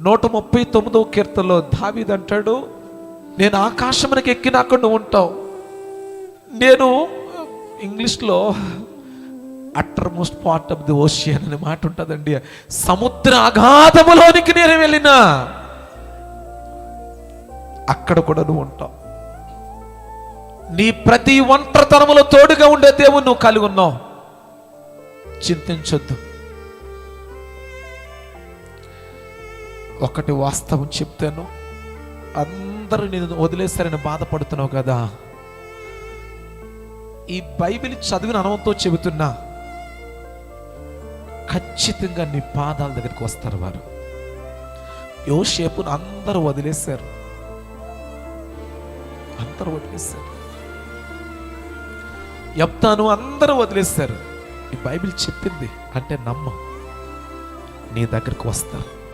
139వ కీర్తనలో దావీదు అంటాడు, నేను ఆకాశమునకు ఎక్కినాక నువ్వు ఉంటావు. నేను ఇంగ్లీష్లో utter most part of the ocean అనే మాట ఉంటుందండి. సముద్ర అగాధములోనికి నేను వెళ్ళినా అక్కడ కూడా నువ్వు ఉంటావు. నీ ప్రతి ఒంటరితనములో తోడుగా ఉండే దేవుడు నువ్వు కలిగి ఉన్నావు. చింతించొద్దు. ఒకటి వాస్తవం చెప్తాను, అందరూ నేను వదిలేస్తారని బాధపడుతున్నావు కదా, ఈ బైబిల్ చదివిన అనుభవంతో చెబుతున్నా, ఖచ్చితంగా నీ పాదాల దగ్గరికి వస్తారు వారు. యోసేపును అందరూ వదిలేశారు, అందరూ వదిలేశారు. యెఫ్తాను అందరూ వదిలేశారు. ఈ బైబిల్ చెప్పింది అంటే నమ్మ, నీ దగ్గరికి వస్తారు.